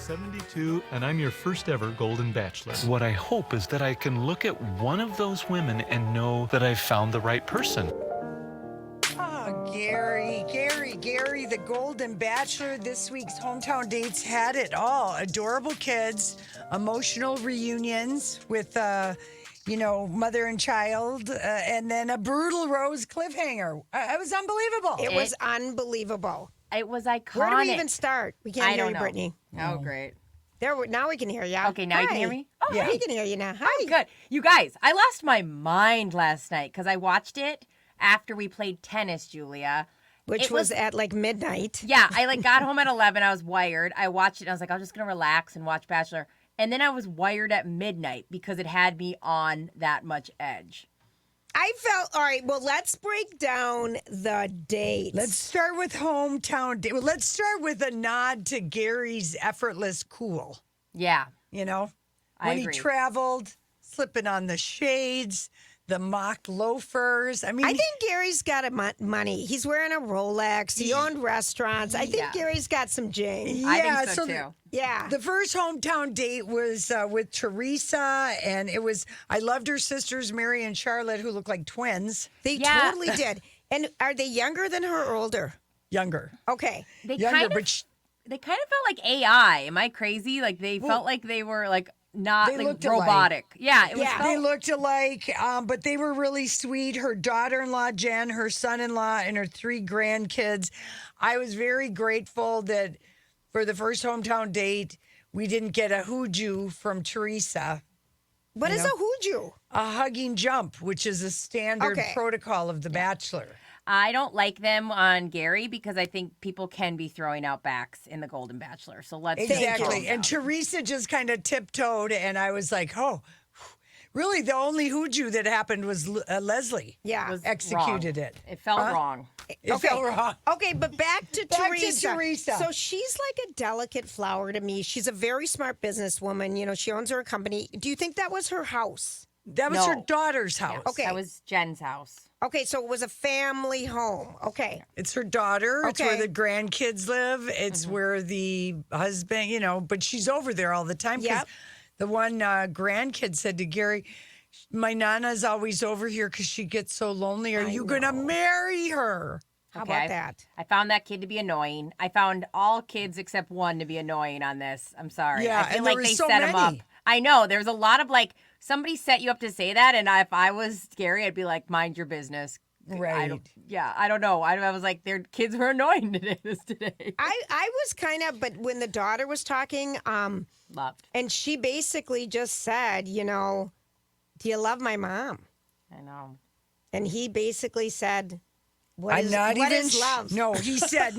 72, and I'm your first ever Golden Bachelor. What I hope is that I can look at one of those women and know that I've found the right person. Oh, Gerry, the Golden Bachelor. This week's hometown dates had it all. Adorable kids, emotional reunions with, mother and child, and then a brutal rose cliffhanger. It was unbelievable. It was unbelievable. It was iconic. Where do we even start? We can't hear you, Brittany. Oh, great. Now we can hear you. Okay, now you can hear me? Oh, yeah. We can hear you now. Hi. Oh, good. You guys, I lost my mind last night because I watched it after we played tennis, Julia. Which was at like midnight. Yeah, I got home at 11. I was wired. I watched it. And I was like, I'm just going to relax and watch Bachelor. And then I was wired at midnight because it had me on that much edge. I felt, all right, well, let's break down the dates. Let's start with hometown date. Well, let's start with a nod to Gary's effortless cool. Yeah. When he traveled, slipping on the shades, the mock loafers. I think Gary's got money. He's wearing a Rolex. He owned restaurants. I think Gary's got some jing. Yeah, I think so too. Yeah. The first hometown date was with Teresa, and I loved her sisters, Mary and Charlotte, who look like twins. They totally did. And are they younger than her or older? Younger. Okay. They kind of felt like AI. Am I crazy? Like they felt like they were like not like robotic. Alike. Yeah, they looked alike, but they were really sweet. Her daughter-in-law, Jen, her son-in-law, and her 3 grandkids. I was very grateful that for the first hometown date, we didn't get a hooju from Teresa. What is a hooju? A hugging jump, which is a standard protocol of The Bachelor. I don't like them on Gerry because I think people can be throwing out backs in the Golden Bachelor. So let's exactly. And Teresa just kind of tiptoed, and I was like, oh, really? The only hooju that happened was Leslie. Yeah, executed it. It felt wrong. It felt wrong. Okay, but back to Teresa. So she's like a delicate flower to me. She's a very smart businesswoman. She owns her company. Do you think that was her house? That was her daughter's house. Okay, that was Jen's house. Okay, so it was a family home. Okay. It's her daughter. Okay. It's where the grandkids live. It's where the husband, but she's over there all the time. Yep. The one grandkid said to Gerry, my Nana's always over here because she gets so lonely. Are you going to marry her? How about that? I found that kid to be annoying. I found all kids except one to be annoying on this. I'm sorry. Yeah, I feel like they set him up. I know. There's a lot of somebody set you up to say that. And if I was Gerry, I'd be like, mind your business. Right. I don't know. I was like, their kids were annoying today. I was kind of, but when the daughter was talking, loved. And she basically just said, do you love my mom? I know. And he basically said, what is love? No, he said,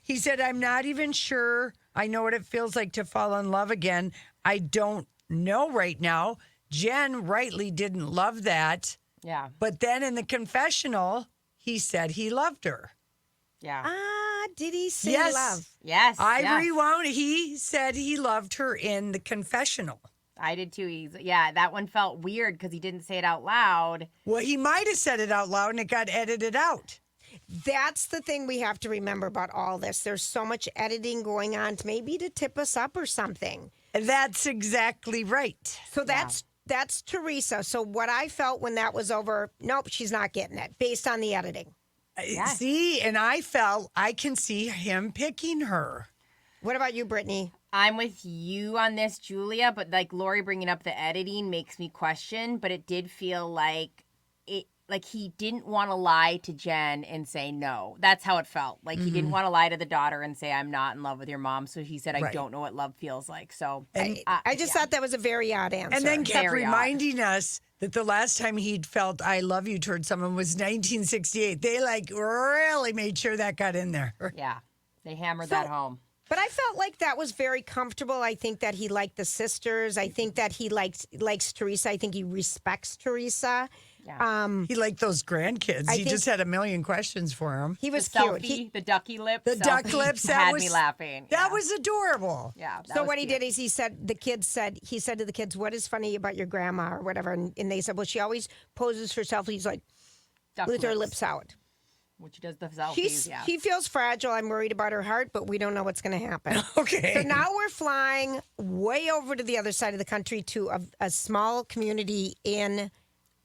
He said, I'm not even sure I know what it feels like to fall in love again. I don't know right now. Jen rightly didn't love that. Yeah. But then in the confessional, he said he loved her. Yeah. Did he say love? Yes. I rewound. He said he loved her in the confessional. I did too. That one felt weird because he didn't say it out loud. Well, he might have said it out loud and it got edited out. That's the thing we have to remember about all this. There's so much editing going on, maybe to tip us up or something. That's exactly right. So that's Teresa. So what I felt when that was over, nope, she's not getting it based on the editing. Yes. See, and I felt I can see him picking her. What about you, Brittany? I'm with you on this, Julia, but Lori bringing up the editing makes me question, but it did feel like he didn't want to lie to Jen and say no. That's how it felt. He didn't want to lie to the daughter and say, I'm not in love with your mom. So he said, I don't know what love feels like. So I just thought that was a very odd answer. And then kept reminding us that the last time he'd felt I love you towards someone was 1968. They really made sure that got in there. Yeah, they hammered that home. But I felt like that was very comfortable. I think that he liked the sisters. I think that he likes Teresa. I think he respects Teresa. Yeah. He liked those grandkids. He just had a million questions for them. He was cute. The ducky lips. The duck lips. That had me laughing. That was adorable. Yeah. So what he did is he said to the kids, what is funny about your grandma or whatever? And they said, well, she always poses herself. He's like, with her lips out. When she does the selfies, She feels fragile. I'm worried about her heart, but we don't know what's going to happen. Okay. So now we're flying way over to the other side of the country to a small community in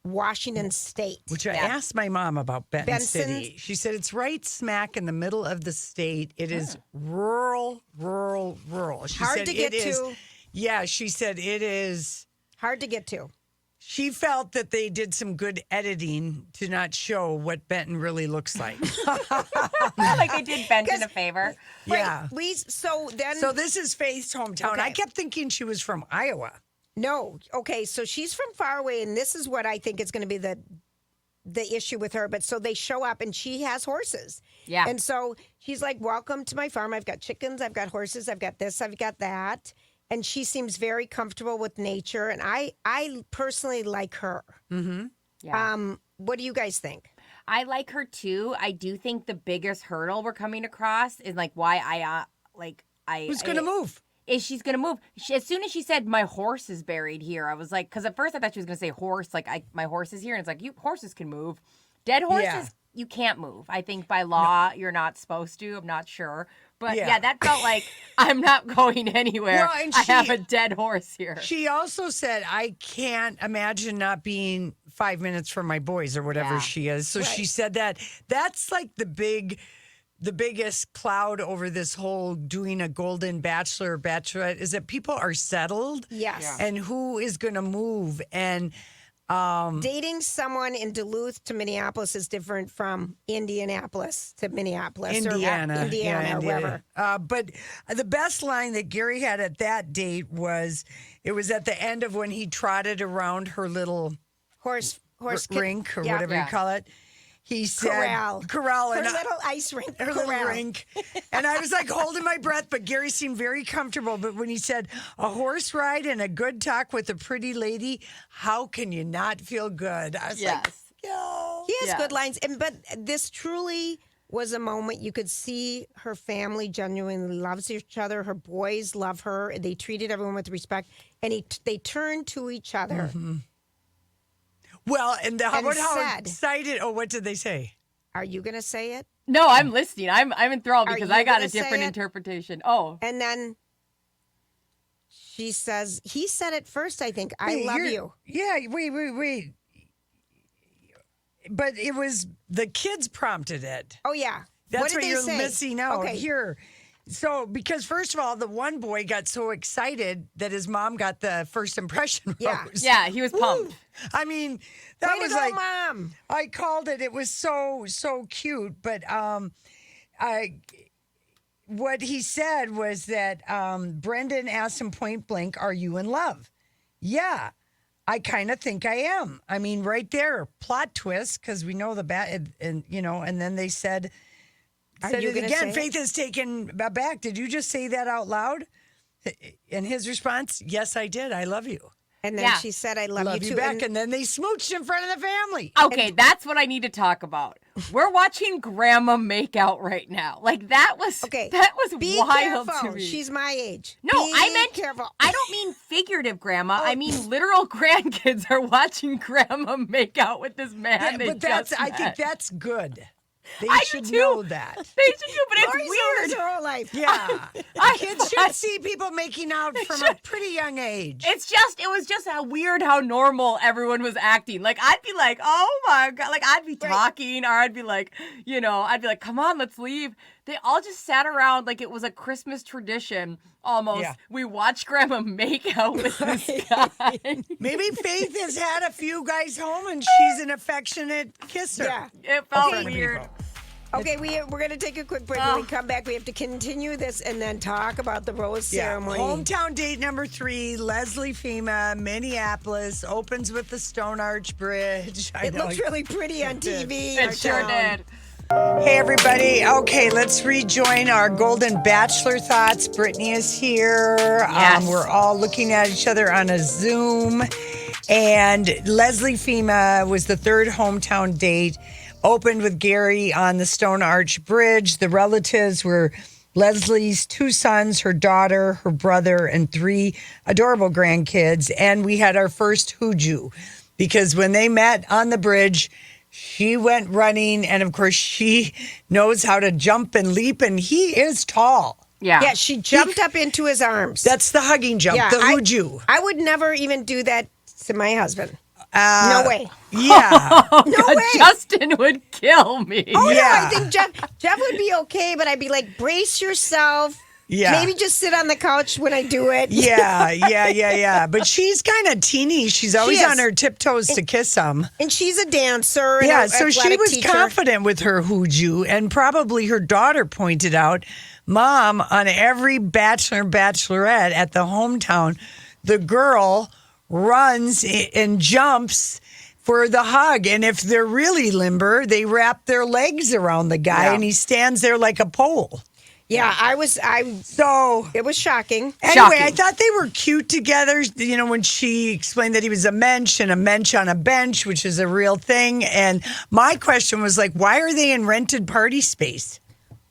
Washington State. Which I asked my mom about Benton City. She said it's right smack in the middle of the state. It is rural. She hard said to get to. Yeah, she said it is hard to get to. She felt that they did some good editing to not show what Benton really looks like. Like they did Benton a favor. Yeah. Right. So this is Faith's hometown. Okay. I kept thinking she was from Iowa. No. Okay, so she's from far away, and this is what I think is going to be the issue with her. But so they show up, and she has horses. Yeah. And so she's like, welcome to my farm. I've got chickens. I've got horses. I've got this. I've got that. And she seems very comfortable with nature. And I personally like her. Mm-hmm. Yeah. What do you guys think? I like her too. I do think the biggest hurdle we're coming across is like why Who's going to move? Is she's going to move. As soon as she said, my horse is buried here, I was like, because at first I thought she was going to say horse, like my horse is here. And it's like, horses can move. Dead horses, you can't move. I think by law, you're not supposed to. I'm not sure. But that felt like I'm not going anywhere. Well, and I have a dead horse here. She also said, I can't imagine not being 5 minutes from my boys or whatever she is. So she said that's like the biggest cloud over this whole doing a Golden Bachelor, Bachelorette is that people are settled. Yes. And who is going to move. And dating someone in Duluth to Minneapolis is different from Indianapolis to Minneapolis Indiana or wherever. But the best line that Gerry had at that date was, it was at the end of when he trotted around her little horse rink or whatever you call it. He said, corral, and her little ice rink, her little rink. And I was like holding my breath, but Gerry seemed very comfortable. But when he said a horse ride and a good talk with a pretty lady, how can you not feel good? I was like, yo. He has good lines. But this truly was a moment you could see her family genuinely loves each other. Her boys love her. They treated everyone with respect. And they turned to each other. Mm-hmm. Well, and how excited? Oh, what did they say? Are you going to say it? No, I'm listening. I'm enthralled because I got a different interpretation. Oh. And then she says, he said it first, I think. I love you. Yeah, wait. But it was the kids prompted it. Oh, yeah. That's what you're say? missing out okay. here. So, because first of all, the one boy got so excited that his mom got the first impression rose. Yeah, he was pumped. I mean, that Way was to go, like, Mom. I called it. It was so cute. But what he said was that Brendan asked him point blank, "Are you in love?" Yeah, I kind of think I am. I mean, right there, plot twist, because we know the and then they said it again. Faith is taken aback. Did you just say that out loud? And his response, yes, I did. I love you. And then she said, I love you too. Back. And then they smooched in front of the family. Okay, that's what I need to talk about. We're watching Grandma make out right now. Like that was wild to me. She's my age. No, I meant careful. I don't mean figurative grandma. I mean literal grandkids are watching Grandma make out with this man. I think that's good. They should do too. Know that. They should do, but it's weird. Her whole life. Yeah. Kids should see people making out from a pretty young age. It was just how weird how normal everyone was acting. Like, I'd be like, oh my God. Like, I'd be talking, or I'd be like, come on, let's leave. They all just sat around like it was a Christmas tradition almost. Yeah. We watched Grandma make out with this guy. Maybe Faith has had a few guys home and she's an affectionate kisser. Yeah, it felt weird. Okay, we're going to take a quick break. When we come back, we have to continue this and then talk about the rose ceremony. Hometown date number 3, Leslie Fema, Minneapolis, opens with the Stone Arch Bridge. It looks really pretty on TV. It sure did. Hey, everybody. Okay, let's rejoin our Golden Bachelor thoughts. Brittany is here. Yes. We're all looking at each other on a Zoom. And Leslie Fema was the third hometown date. Opened with Gerry on the Stone Arch Bridge. The relatives were Leslie's 2 sons, her daughter, her brother, and 3 adorable grandkids. And we had our first hooju because when they met on the bridge, She went running, and of course, she knows how to jump and leap, and he is tall. Yeah. Yeah, she jumped up into his arms. That's the hugging jump, Yeah, the huju. I would never even do that to my husband. No way. Yeah. No way. Justin would kill me. Oh, Yeah. no, I think Jeff would be okay, but I'd be like, brace yourself. Yeah. Maybe just sit on the couch when I do it. Yeah. But she's kind of teeny. She's always She is. on her tiptoes to kiss him. And she's a dancer. And Yeah, a so she athletic was teacher. confident with her huju, and probably her daughter pointed out, Mom, on every bachelor, bachelorette at the hometown, the girl runs and jumps for the hug. And if they're really limber, they wrap their legs around the guy and he stands there like a pole. Yeah, So it was shocking. anyway, Shocking. I thought they were cute together. You know, when she explained that he was a mensch and a mensch on a bench, which is a real thing. And my question was like, why are they in rented party space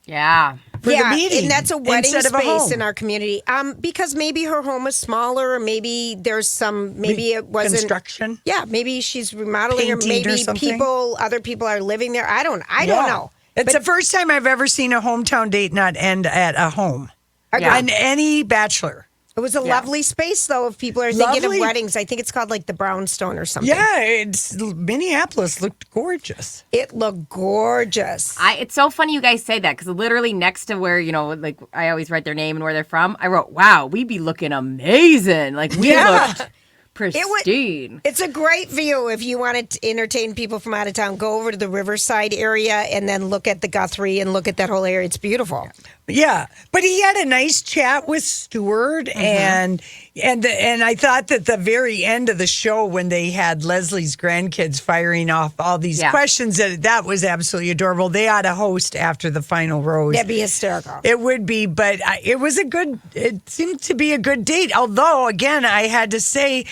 Yeah. for the meeting? and that's a wedding instead of a space home? in our community. Because maybe her home is smaller, or maybe there's maybe it wasn't construction. Yeah, maybe she's remodeling, or Painting or maybe something? other people are living there. I don't Yeah. know. It's the first time I've ever seen a hometown date not end at a home. Yeah. On any bachelor. It was a lovely space, though. If people are thinking Lovely. of weddings, I think it's called like the Brownstone or something. Yeah, Minneapolis looked gorgeous. It looked gorgeous. It's so funny you guys say that because literally next to where, like I always write their name and where they're from, I wrote, wow, we'd be looking amazing. Like we looked pristine. It's a great view if you want to entertain people from out of town. Go over to the Riverside area and then look at the Guthrie and look at that whole area. It's beautiful. Yeah, but he had a nice chat with Stewart, and I thought that the very end of the show when they had Leslie's grandkids firing off all these questions, that was absolutely adorable. They ought to host after the final rose. That'd be hysterical. It would be, but it seemed to be a good date. Although, again, I had to say,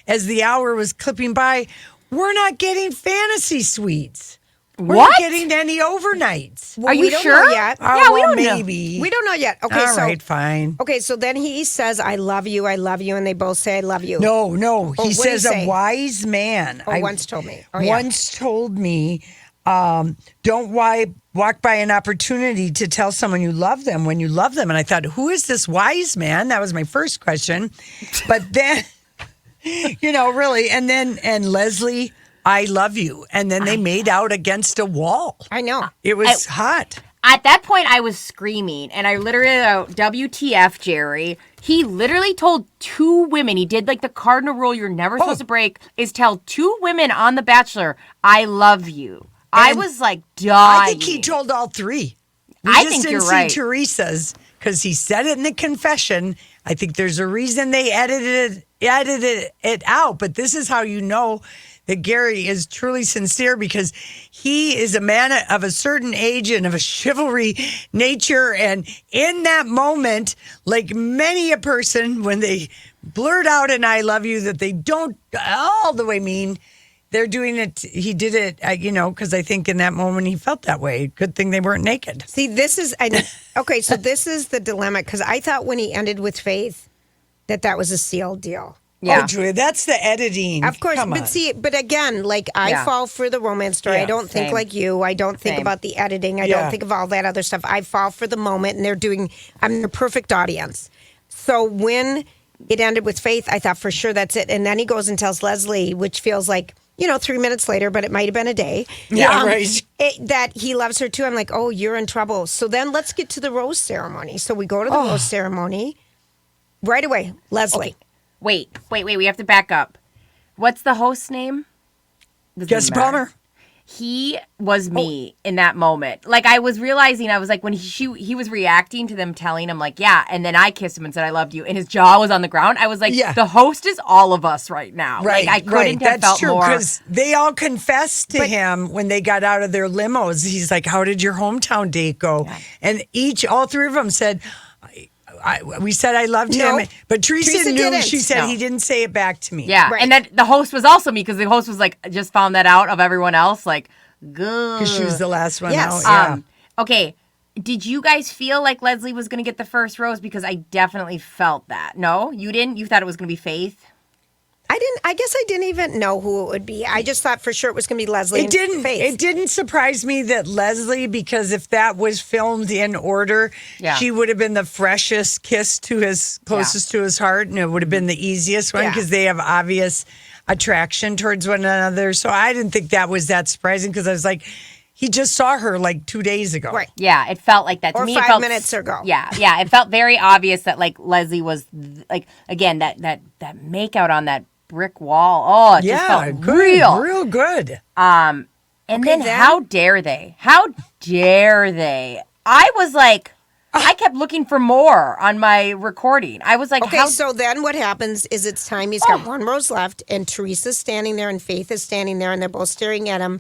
as the hour was clipping by, we're not getting fantasy suites. We're not getting any overnights. Well, Are you we don't sure? know yet. Yeah, we don't know. maybe. We don't know yet. Okay, All right, fine. Okay, so then he says, I love you, and they both say, I love you. No. Oh, He what'd he says say? a wise man. Once told me. Oh, yeah. Once told me, don't walk by an opportunity to tell someone you love them when you love them. And I thought, who is this wise man? That was my first question. But then, really. And Leslie, I love you. And then they made out against a wall. I know. It was hot. At that point, I was screaming, and I literally wrote, WTF, Gerry. He literally told two women, he did like the cardinal rule you're never supposed to break, is tell two women on The Bachelor, I love you. I was like dying. I think he told all three. I just think didn't you're see right. Teresa's because he said it in the confession. I think there's a reason they edited it out. But this is how you know that Gerry is truly sincere, because he is a man of a certain age and of a chivalry nature. And in that moment, like many a person, when they blurt out an I love you that they don't all the way mean, they're doing it. He did it, because I think in that moment he felt that way. Good thing they weren't naked. See, this is, okay, so this is the dilemma, because I thought when he ended with Faith that was a sealed deal. Yeah. Oh, Julia, that's the editing. Of course, Come on. but again, like I fall for the romance story. Yeah, I don't think same. like you. I don't think Same. about the editing. I Yeah. don't think of all that other stuff. I fall for the moment, and I'm the perfect audience. So when it ended with Faith, I thought for sure that's it. And then he goes and tells Leslie, which feels like 3 minutes later, but it might have been a day. Yeah, right. That he loves her too. I'm like, oh, you're in trouble. So then let's get to the rose ceremony. So we go to the rose ceremony right away. Leslie. Wait. We have to back up. What's the host's name? Doesn't Gus matter. Palmer. He was me in that moment. Like, I was realizing, I was like, when he was reacting to them telling him, like, yeah, and then I kissed him and said, I loved you, and his jaw was on the ground. I was like, the host is all of us right now. Right, like, I couldn't have That's felt true, more. because they all confessed to him when they got out of their limos. He's like, how did your hometown date go? Yeah. And all three of them said, we said I loved him. But Teresa knew. didn't. She said he didn't say it back to me. Yeah, Right. and then the host was also me, because the host was like, just found that out of everyone else. Like, good. Because she was the last one Yes. out. Yeah. Okay. Did you guys feel like Leslie was going to get the first rose? Because I definitely felt that. No, you didn't? You thought it was going to be Faith? I guess I didn't even know who it would be. I just thought for sure it was going to be Leslie. It didn't surprise me that Leslie, because if that was filmed in order, she would have been the freshest kiss to his closest to his heart, and it would have been the easiest one because they have obvious attraction towards one another. So I didn't think that was that surprising because I was like, he just saw her like 2 days ago. Right. Yeah, it felt like that. To or me, 5 it felt, minutes ago. Yeah. It felt very obvious that like Leslie was like, again, that makeout on that brick wall. Oh, it just felt real good. And then how dare they? How dare they? I was like, I kept looking for more on my recording. I was like, okay, so then what happens is it's time. He's got one rose left, and Teresa's standing there, and Faith is standing there, and they're both staring at him.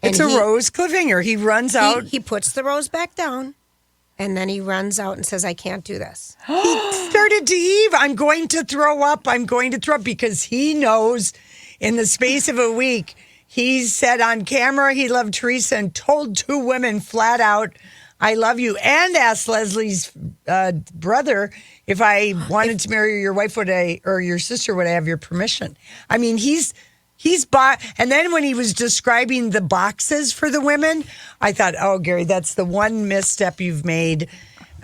And it's a rose cliffhanger. He runs out. He puts the rose back down, and then he runs out and says, I can't do this. He started to heave. I'm going to throw up. I'm going to throw up because he knows in the space of a week, he said on camera he loved Teresa and told 2 women flat out, I love you, and asked Leslie's brother if I wanted to marry your wife, or your sister, would I have your permission? I mean, he's bought. And then when he was describing the boxes for the women, I thought, oh, Gerry, that's the one misstep you've made.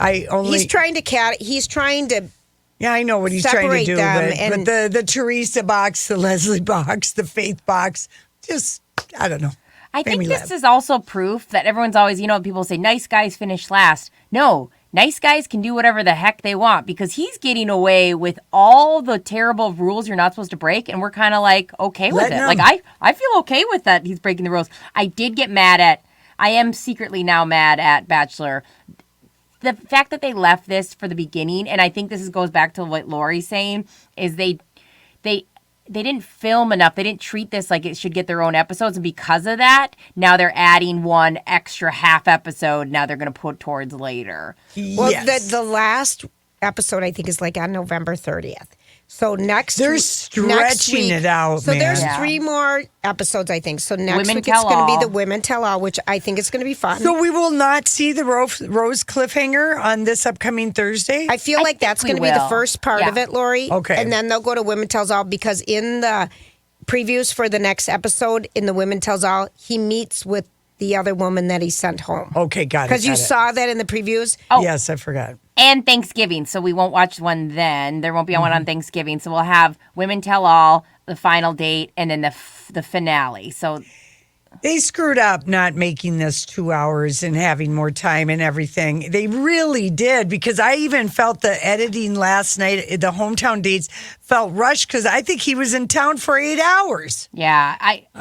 He's trying to. Yeah, I know what he's trying to do. But the Teresa box, the Leslie box, the Faith box, just, I don't know. I think this is also proof that everyone's always, people say nice guys finish last. No, nice guys can do whatever the heck they want because he's getting away with all the terrible rules you're not supposed to break. And we're kind of like, okay with it. Like, I feel okay with that. He's breaking the rules. I am secretly now mad at Bachelor. The fact that they left this for the beginning, and I think this goes back to what Lori's saying, is they didn't film enough. They didn't treat this like it should get their own episodes. And because of that, now they're adding one extra half episode. Now they're going to put towards later. Well, the last episode, I think, is like on November 30th. So they're stretching it out. So man. there's 3 more episodes, I think. So next week it's going to be the Women Tell All, which I think is going to be fun. So we will not see the rose cliffhanger on this upcoming Thursday. I feel like that's going to be the first part of it, Lori. Okay, and then they'll go to Women Tells All because in the previews for the next episode in the Women Tells All, he meets with the other woman that he sent home. Okay, got it. Because you saw that in the previews. Oh, yes, I forgot. And Thanksgiving, so we won't watch one then. There won't be one on Thanksgiving, so we'll have Women Tell All, the final date, and then the finale. So they screwed up not making this 2 hours and having more time and everything. They really did, because I even felt the editing last night, the hometown dates felt rushed because I think he was in town for 8 hours. Yeah,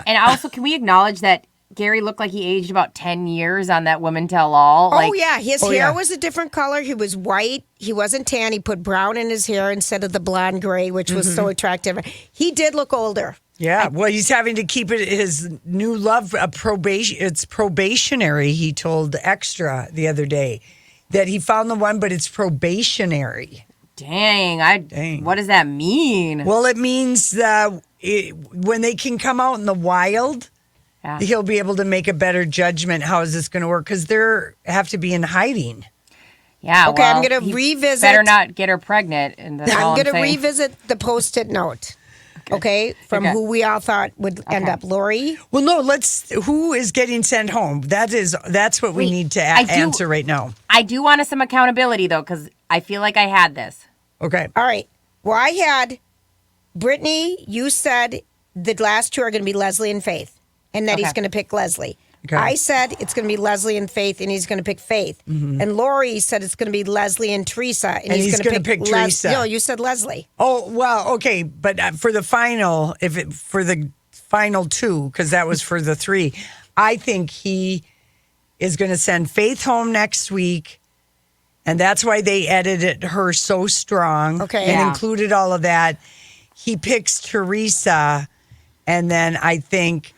and also can we acknowledge that Gerry looked like he aged about 10 years on that Women Tell All. His hair was a different color. He was white. He wasn't tan. He put brown in his hair instead of the blonde gray, which was so attractive. He did look older. Yeah, well, he's having to keep it his new love probation. It's probationary. He told Extra the other day that he found the one, but it's probationary. Dang. What does that mean? Well, it means that when they can come out in the wild. Yeah. He'll be able to make a better judgment. How is this going to work? Because they have to be in hiding. Yeah. Okay, I'm going to revisit. Better not get her pregnant. And I'm going to revisit the post-it note. Okay, from who we all thought would end up, Lori. Well, no. Who is getting sent home? That's what we need to answer right now. I do want some accountability though, because I feel like I had this. Okay. All right. Well, I had Brittany. You said the last 2 are going to be Leslie and Faith. And that he's going to pick Leslie. Okay. I said it's going to be Leslie and Faith, and he's going to pick Faith. Mm-hmm. And Lori said it's going to be Leslie and Teresa, and he's going to pick Teresa. No, you said Leslie. Oh, well, okay. But for the final, for the final 2, because that was for the 3, I think he is going to send Faith home next week. And that's why they edited her so strong and included all of that. He picks Teresa, and then I think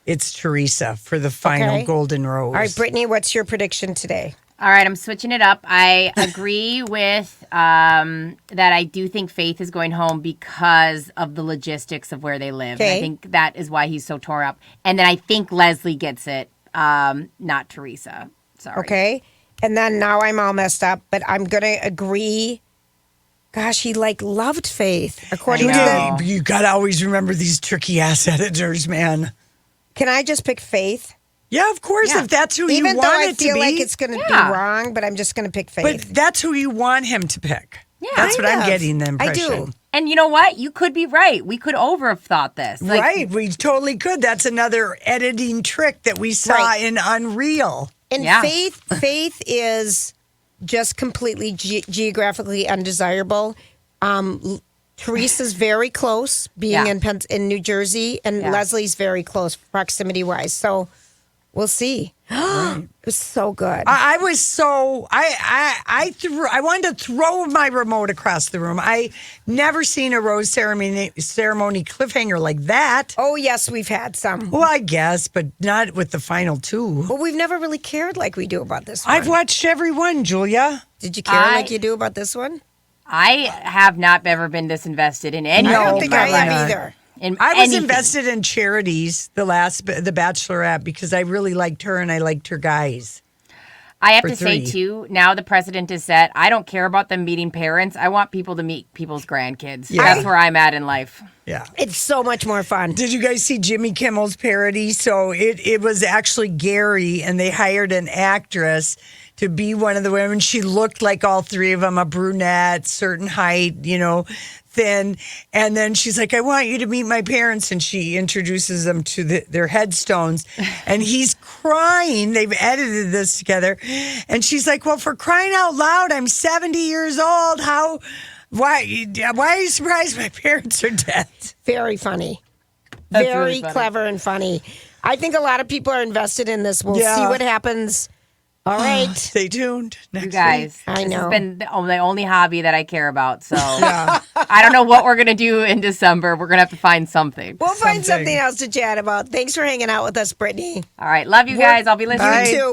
it's Teresa for the final Golden Rose. All right, Brittany, what's your prediction today? All right, I'm switching it up. I agree with that I do think Faith is going home because of the logistics of where they live. And I think that is why he's so tore up. And then I think Leslie gets it, not Teresa. Sorry. Okay. And then now I'm all messed up, but I'm going to agree Gosh, he loved Faith, according to know. the. You got to always remember these tricky ass editors, man. Can I just pick Faith? Yeah, of course, Yeah. if that's who you Even though want I it to feel be. like it's going to Yeah. be wrong, but I'm just going to pick but Faith. that's who you want him to pick. Yeah. That's what Kind I'm of. getting the I impression. do. And you know what? You could be right. We could over have thought this. Like, Right, we totally could. That's another editing trick that we saw Right. in Unreal. And Yeah. Faith is just completely geographically undesirable. Teresa's very close, being Yeah. in New Jersey, and Yeah. Leslie's very close proximity wise. So we'll see. It was so good. I was so I wanted to throw my remote across the room. I never seen a rose ceremony cliffhanger like that. Oh yes, we've had some, Well, I guess, but not with the final two. but we've never really cared like we do about this one. I've watched every one, Julia. Did you care like you do about this one? I have not ever been this invested in anything. I don't No, think in my I life. am either. In I was anything. invested in Charities, the Bachelorette, because I really liked her and I liked her guys. I have for to say, 3. too, now the president is set. I don't care about them meeting parents. I want people to meet people's grandkids. Yeah. That's where I'm at in life. Yeah. It's so much more fun. Did you guys see Jimmy Kimmel's parody? So it was actually Gerry, and they hired an actress to be one of the women. She looked like all 3 of them, a brunette, certain height, thin. And then she's like, I want you to meet my parents. And she introduces them to their headstones. And he's crying. They've edited this together. And she's like, well, for crying out loud, I'm 70 years old. Why are you surprised my parents are dead? Very funny. That's Very really funny. clever and funny. I think a lot of people are invested in this. We'll Yeah. see what happens. All right. Stay tuned. Next You guys, I this know. has been the only hobby that I care about. So I don't know what we're going to do in December. We're going to have to find something. We'll find Something. something else to chat about. Thanks for hanging out with us, Brittany. All right. Love you guys. I'll be listening. Bye. You too.